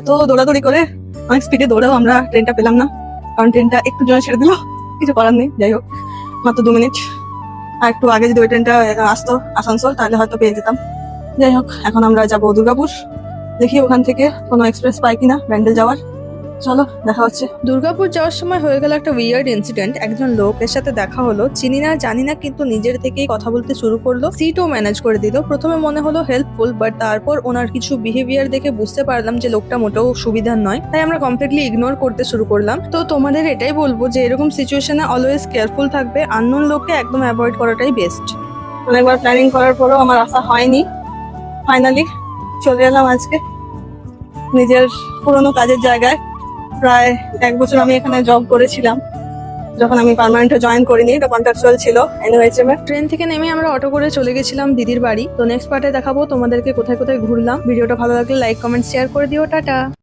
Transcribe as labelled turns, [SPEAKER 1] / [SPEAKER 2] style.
[SPEAKER 1] এত দৌড়াদৌড়ি করে অনেক স্পিডে দৌড়াও আমরা ট্রেনটা পেলাম না, কারণ ট্রেনটা একটু জন্য ছেড়ে দিল, কিছু করার নেই। যাই হোক, মাত্র 2 মিনিট, আর একটু আগে যদি ওই ট্রেনটা আসতো আসানসোল তাহলে হয়তো পেয়ে যেতাম। যাই হোক, এখন আমরা যাবো দুর্গাপুর, দেখি ওখান থেকে কোনো এক্সপ্রেস পাই কিনা ব্যান্ডেল যাওয়ার। চলো, দেখা হচ্ছে। দুর্গাপুর যাওয়ার সময় হয়ে গেল একটা উইয়ার্ড ইনসিডেন্ট। একজন লোকের সাথে দেখা হলো, চিনি না জানি না, কিন্তু নিজের থেকেই কথা বলতে শুরু করলো, সিটও ম্যানেজ করে দিল। প্রথমে মনে হলো হেল্পফুল, বাট তারপর ওনার কিছু বিহেভিয়ার দেখে বুঝতে পারলাম যে লোকটা মোটেও সুবিধার নয়, তাই আমরা কমপ্লিটলি ইগনোর করতে শুরু করলাম। তো তোমাদের এটাই বলবো যে এরকম সিচুয়েশনে অলওয়েজ কেয়ারফুল থাকবে, আননোন লোককে একদম অ্যাভয়েড করাটাই বেস্ট। অনেকবার প্ল্যানিং করার পরেও আমার আশা হয়নি, ফাইনালি চলে এলাম আজকে নিজের পুরোনো কাজের জায়গায়। প্রায় 1 বছর আমি এখানে জব করেছিলাম, যখন আমি পার্মানেন্টে জয়েন করিনি, এটা কন্ট্রাকচুয়াল ছিল। ট্রেন থেকে নেমে আমরা অটো করে চলে গেছিলাম দিদির বাড়ি। তো নেক্সট পার্টে দেখাবো তোমাদেরকে কোথায় কোথায় ঘুরলাম। ভিডিওটা ভালো লাগলে লাইক, কমেন্ট, শেয়ার করে দিও। টাটা।